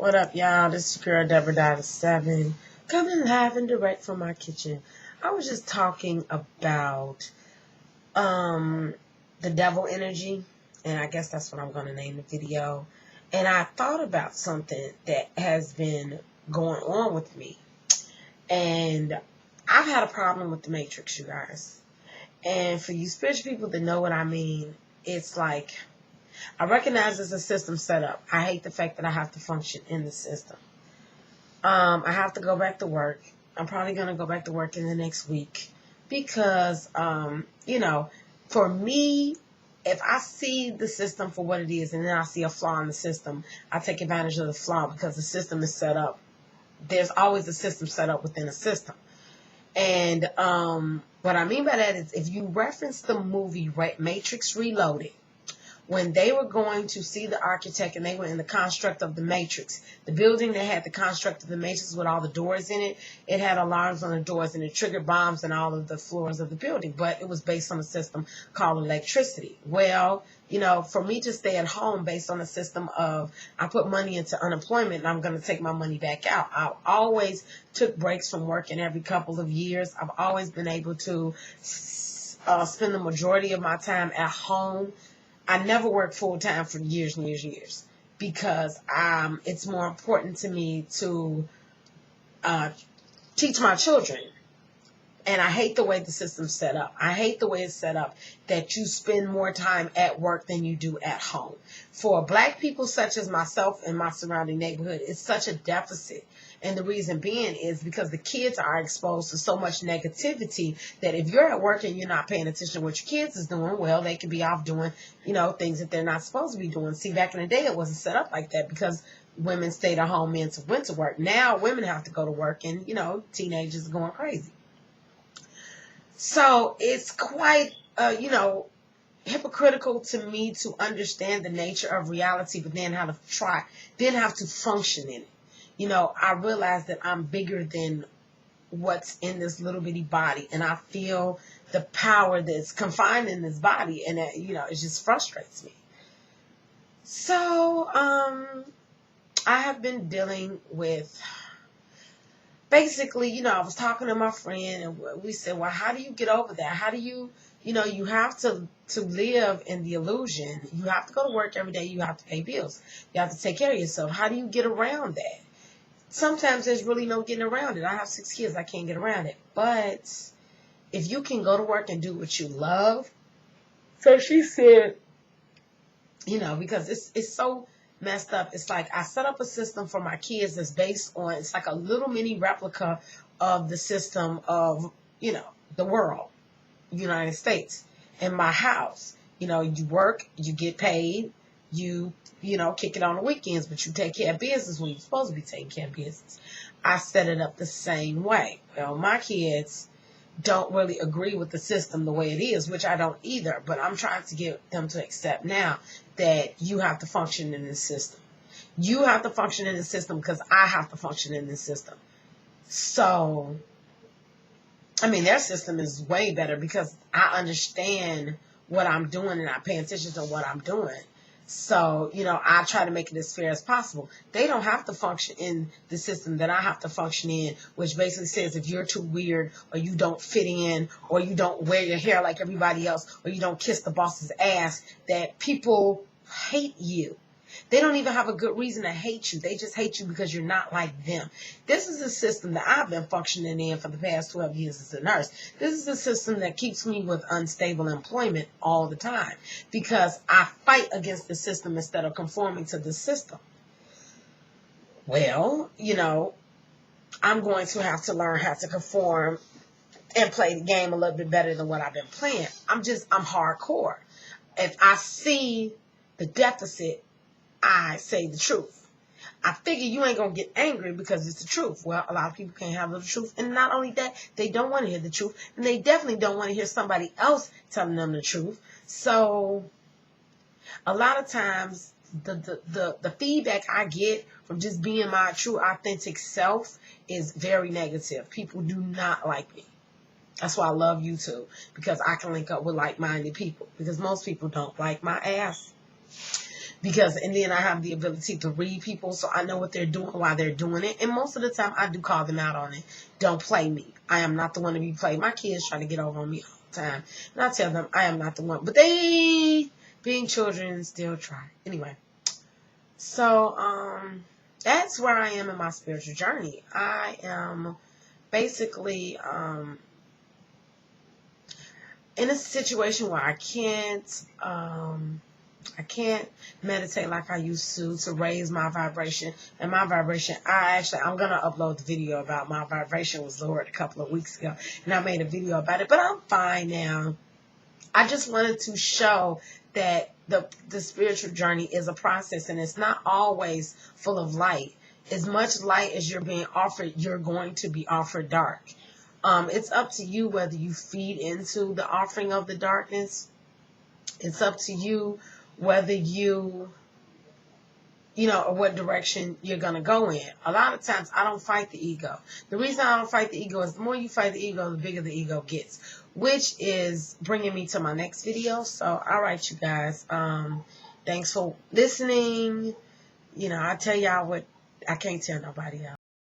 What up, y'all? This is your girl Deborah Donna 7, coming live and direct from my kitchen. I was just talking about the devil energy, and I guess that's what I'm going to name the video. And I thought about something that has been going on with me. And I've had a problem with the Matrix, you guys. And for you spiritual people that know what I mean, it's like I recognize there's a system set up. I hate the fact that I have to function in the system. I have to go back to work. I'm probably going to go back to work in the next week because, for me, if I see the system for what it is and then I see a flaw in the system, I take advantage of the flaw because the system is set up. There's always a system set up within a system. And what I mean by that is if you reference the movie Matrix Reloaded, when they were going to see the architect and they were in the construct of the Matrix, the building that had the construct of the Matrix with all the doors in it, it had alarms on the doors and it triggered bombs in all of the floors of the building. But it was based on a system called electricity. Well, for me to stay at home based on a system of I put money into unemployment and I'm going to take my money back out. I always took breaks from working every couple of years. I've always been able to spend the majority of my time at home. I never worked full time for years and years and years because it's more important to me to teach my children. And I hate the way the system's set up. I hate the way it's set up that you spend more time at work than you do at home. For Black people such as myself and my surrounding neighborhood, it's such a deficit. And the reason being is because the kids are exposed to so much negativity that if you're at work and you're not paying attention to what your kids is doing, well, they could be off doing, things that they're not supposed to be doing. See, back in the day, it wasn't set up like that because women stayed at home, men went to work. Now women have to go to work and, teenagers are going crazy. So it's quite, hypocritical to me to understand the nature of reality, but then have to function in it. I realize that I'm bigger than what's in this little bitty body, and I feel the power that's confined in this body, and it just frustrates me. So, I have been dealing with. Basically, I was talking to my friend and we said, well, how do you get over that? How do you, you have to live in the illusion. You have to go to work every day. You have to pay bills. You have to take care of yourself. How do you get around that? Sometimes there's really no getting around it. I have 6 kids. I can't get around it. But if you can go to work and do what you love. So she said, because it's so messed up. It's like I set up a system for my kids that's based on, it's like a little mini replica of the system of, the world, United States. In my house, you work, you get paid, you kick it on the weekends, but you take care of business when you're supposed to be taking care of business. I set it up the same way. Well, my kids don't really agree with the system the way it is, which I don't either, but I'm trying to get them to accept now that you have to function in this system. You have to function in the system because I have to function in this system. So, their system is way better because I understand what I'm doing and I pay attention to what I'm doing. So, I try to make it as fair as possible. They don't have to function in the system that I have to function in, which basically says if you're too weird or you don't fit in or you don't wear your hair like everybody else or you don't kiss the boss's ass, that people hate you. They don't even have a good reason to hate you. They just hate you because you're not like them. This is a system that I've been functioning in for the past 12 years as a nurse. This is a system that keeps me with unstable employment all the time because I fight against the system instead of conforming to the system. Well, I'm going to have to learn how to conform and play the game a little bit better than what I've been playing. I'm hardcore. If I see the deficit, I say the truth. I figure you ain't going to get angry because it's the truth. Well, a lot of people can't handle the truth. And not only that, they don't want to hear the truth. And they definitely don't want to hear somebody else telling them the truth. So a lot of times the feedback I get from just being my true, authentic self is very negative. People do not like me. That's why I love YouTube, because I can link up with like-minded people, because most people don't like my ass. and then I have the ability to read people, so I know what they're doing while they're doing it. And most of the time, I do call them out on it. Don't play me. I am not the one to be played. My kids try to get over on me all the time, and I tell them I am not the one. But they, being children, still try. Anyway, so that's where I am in my spiritual journey. I am basically in a situation where I can't meditate like I used to raise my vibration. And my vibration, I'm going to upload the video about my vibration was lowered a couple of weeks ago. And I made a video about it, but I'm fine now. I just wanted to show that the spiritual journey is a process, and it's not always full of light. As much light as you're being offered, you're going to be offered dark. It's up to you whether you feed into the offering of the darkness. It's up to you whether or what direction you're going to go in. A lot of times I don't fight the ego. The reason I don't fight the ego is the more you fight the ego, the bigger the ego gets, which is bringing me to my next video. So, all right, you guys, thanks for listening. I tell y'all what I can't tell nobody else.